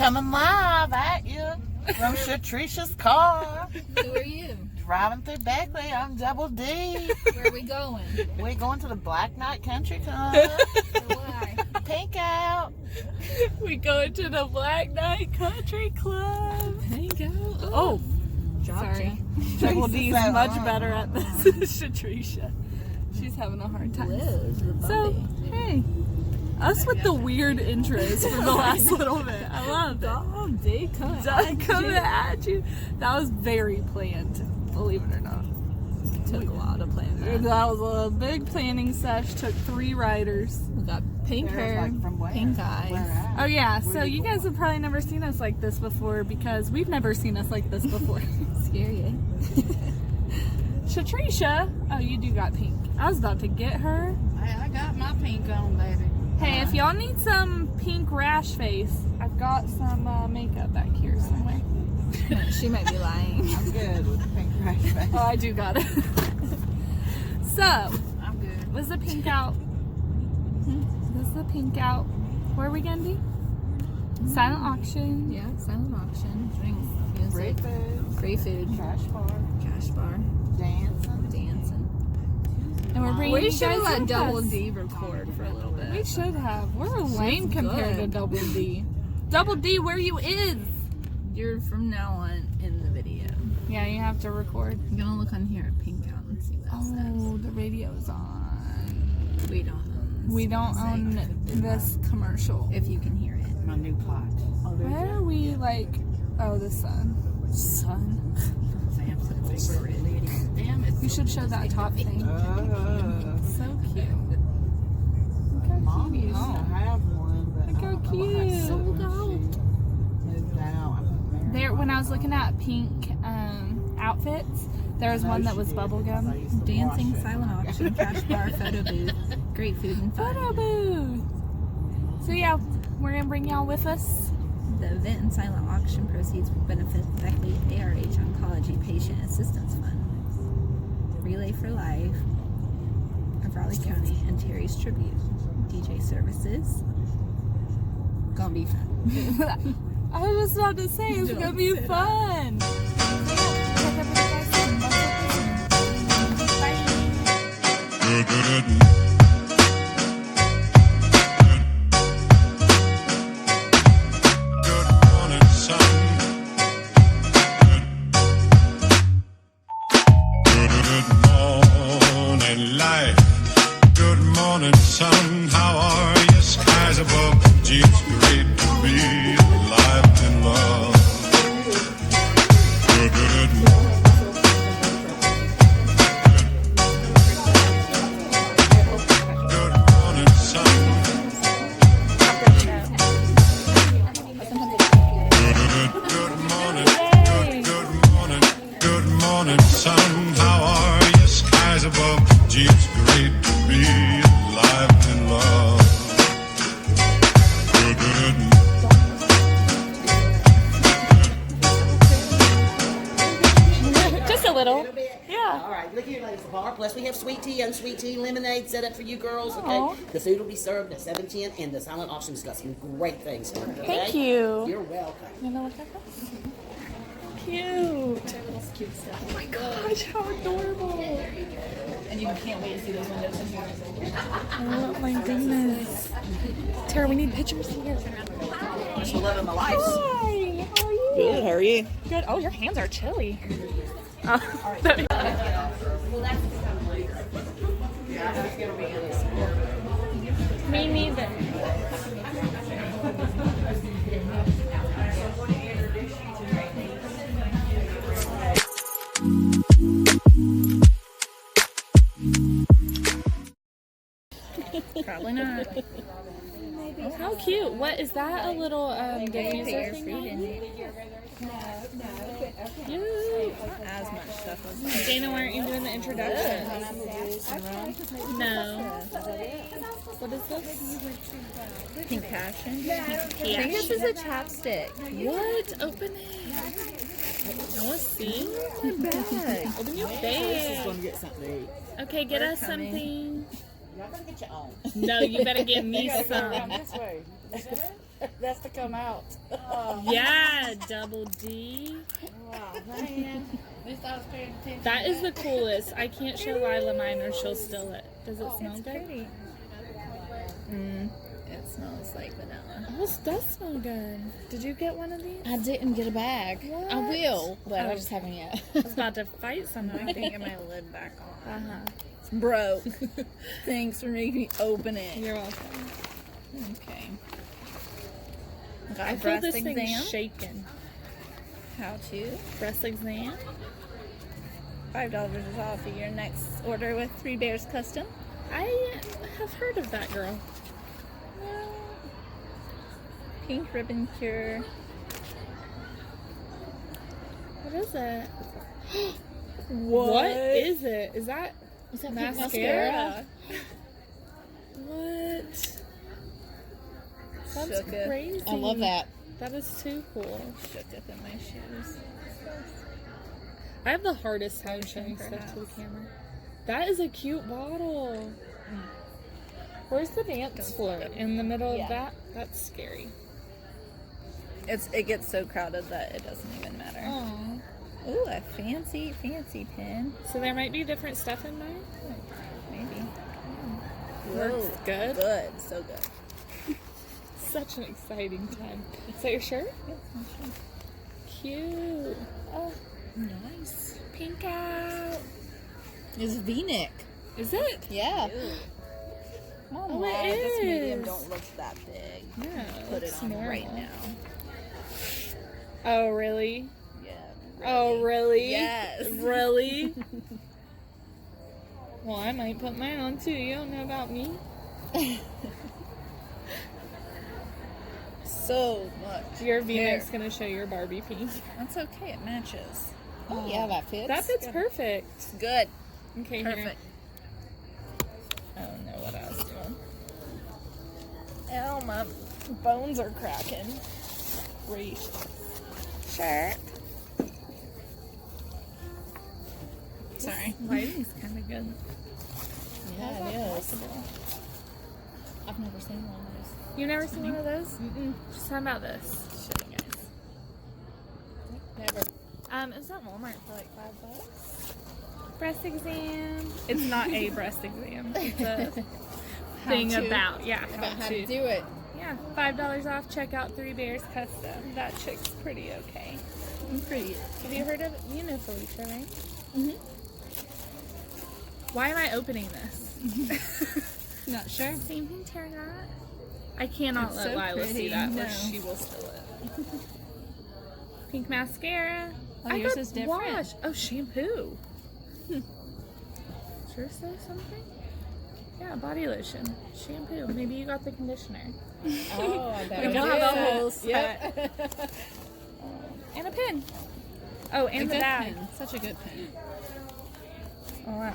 Coming live at you from Shatricia's car. Who are you? Driving through Beckley on Double D. Where are we going? We're going to the Black Knight Country Club. Why? Pink out. We going to the Black Knight Country Club. Pink out? Oh, Sorry. Double D's so much on. better at this. Shatricia. She's having a hard time. Liz, the So, puppy. hey. Us with the weird intros for the last little bit. I love it. Oh, they Coming at you. That was very planned, believe it or not. Took a lot of planning. That was a big planning sesh. Took 3 riders. We got pink hair, Like from where? pink eyes. Where at? Oh yeah, so you guys have probably never seen us like this before because we've never seen us like this before. Scary, eh? Shatricia, oh you do got pink. I was about to get her. Hey, I got my pink on, baby. Hey, if y'all need some pink rash face, I've got some makeup back here somewhere. She might be lying. I'm good with the pink rash face. Oh, I do got it. So, I'm good. was the pink out? Was the pink out? Where are we gonna be? Silent auction. Yeah, silent auction. Drinks, music, Great food. great food, Trash bar. cash bar, Dancing. dancing. And we're bringing We you should guys have let with Double us. D record for a little bit. We should have. We're lame compared to good. Double D. Double D, where you is? You're from now on in the video. Yeah, you have to record. I'm gonna look on here at Pink Out and see what it Oh, the radio's on. says. We don't own this. We don't music. own this commercial. If you can hear it. My new plot. Oh, there's Where are we like? Oh, the sun. Sun. Damn it. You should show that top thing. So cute. Mom used to have one, but Look how cute. Sold out. Moved out. There, when I was looking at pink outfits, there was one that was bubblegum. Dancing, silent auction, cash bar, photo booth, great food and fun. Photo booth. So yeah, we're gonna bring y'all with us. The event and silent auction proceeds will benefit the Beckley ARH Oncology Patient Assistance Fund. Relay for Life of Raleigh County and Terry's Tribute. DJ services. Gonna be fun. I was just about to say it's gonna be fun. Good morning, sun. How are you? Skies above. Gee, it's great to be alive and love. Good morning, sun. Good morning, sun. How are you? Skies above. Gee, it's great to be alive and love. Just a little. Yeah. All right, look here, ladies. The bar. Plus, we have sweet tea, unsweet tea, lemonade set up for you girls. Okay. Aw. The food will be served at 7:10, and the silent auction's got some great things for you. Okay? Thank you. You're welcome. You gonna look at this? Cute. Oh my gosh, how adorable. And you can't wait to see those windows in here. Oh my goodness. Tara, we need pictures here. Just the love of my life. Hi. How are you? Good. How are you? Good. Oh, your hands are chilly. Oh, me neither. Probably not. How cute. What is that? A little diffuser thing? Cute. Not as much stuff as Dana, why aren't you doing the introduction? No. What is this? Pink Passion. I Yeah. think this is a chapstick. What? Open it. I want to see. Bag. Open your Just bag. going to get something to eat. Okay, get us coming. something. Y'all gotta get your own. No, you better give me some. That's to come out. Yeah, double D. Wow, man. At least I was paying attention. That is the coolest. I can't show Lila mine or she'll steal it. Does it smell good? Pretty. It smells like vanilla. Oh, it does smell good. Did you get one of these? I didn't get a bag. What? I will, but Oh. I just haven't yet. I was about to fight I somebody. can get my lid back on. Uh-huh. It's broke. Thanks for making me open it. You're welcome. Okay. Got I a feel breast this exam. thing's shaking. How to? Breast exam. $5 is off of your next order with 3 Bears Custom. I have heard of that girl. Pink ribbon cure. What is it? What is it? Is that Is that mascara? Mascara. What? That's Shook it. crazy. I love that. That is too cool. Shook up in my shoes. I have the hardest time showing for stuff to the house. camera. That is a cute bottle. Where's the dance floor? In the middle Yeah. of that? That's scary. It gets so crowded that it doesn't even matter. Aww. Ooh, a fancy pin. So there might be different stuff in mine? Maybe. Works good. Good. So good. Such an exciting time. Is that your shirt? Cute. Oh, Nice. pink out. It's V-neck. Is it? Yeah. Mom, Oh, it wow, this medium is. don't look that big. Yeah. Put it it's on right normal. now. Oh, really? Yeah. Oh, really? Yes. Really? Well, I might put mine on too. You don't know about me. So much. Your V-neck's gonna show your Barbie pink. That's okay. It matches. Oh, yeah, that fits. That fits perfect. It's good. Okay, Perfect. here. I don't know what I was doing. Ow, my bones are cracking. Great. Shirt. Sorry. Lighting's kind of good. Yeah, it is. I've never seen one of those. You never seen one of those? Mm-mm. Just talking about this. Show you guys. Never. It's at Walmart for like $5. Breast exam. It's not a breast exam. It's a thing to. about About how to do it. Yeah, $5 off. Check out 3 Bears Custom. That chick's pretty okay. I'm pretty. Have you heard of it? You know Felicia, right? Mhm. Why am I opening this? Not sure. Same thing Tara got. I cannot It's let so Lila see pretty. that or No. she will steal it. Pink mascara. Oh, I yours got is different. wash. Oh, shampoo. Sure say something? Yeah, body lotion. Shampoo. Maybe you got the conditioner. Oh, I bet We I don't did. have a whole set. Yep. And a pin. Oh, and the good bag. pen. Such a good pen. Oh, I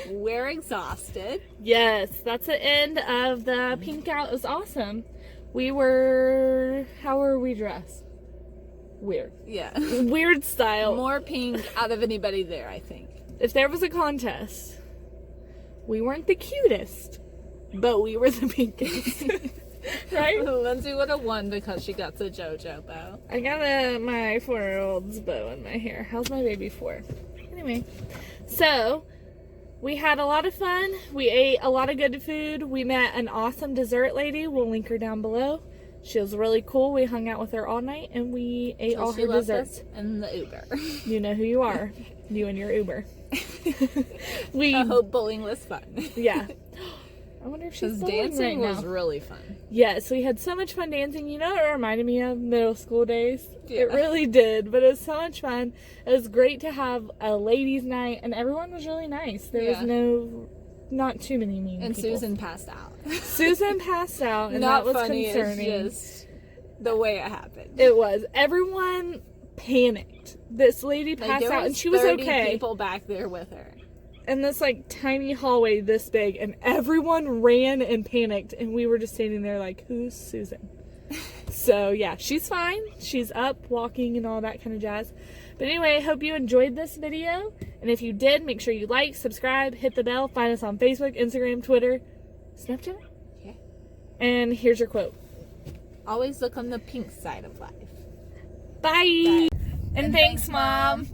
We're exhausted. Yes, that's the end of the pink out. It was awesome. We were, how were we dressed? Weird. Yeah. Weird style. More pink out of anybody there, I think. If there was a contest, we weren't the cutest, but we were the pinkest. Right? Lindsay would have won because she got the JoJo bow. I got my 4-year-old's bow in my hair. How's my baby 4? Anyway, so we had a lot of fun. We ate a lot of good food. We met an awesome dessert lady. We'll link her down below. She was really cool. We hung out with her all night and we ate all She her left desserts. us in the Uber. You know who you are. You and your Uber. I hope bowling was fun. Yeah. I wonder if she's Because bowling dancing right was now. really fun. Yes, we had so much fun dancing. You know, it reminded me of middle school days. Yeah. It really did, but it was so much fun. It was great to have a ladies' night, and everyone was really nice. There was not too many mean And people. Susan passed out. Susan passed out, and Not that was funny, concerning. it's just the way it happened. It was. Everyone panicked. This lady Like, passed there out, and she was 30 okay. people back there with her. In this like tiny hallway this big, and everyone ran and panicked, and we were just standing there like, who's Susan? So yeah, she's fine. She's up, walking, and all that kind of jazz. But anyway, I hope you enjoyed this video, and if you did, make sure you like, subscribe, hit the bell, find us on Facebook, Instagram, Twitter, Snapchat. Yeah. And here's your quote. Always look on the pink side of life. Bye. And thanks, Mom.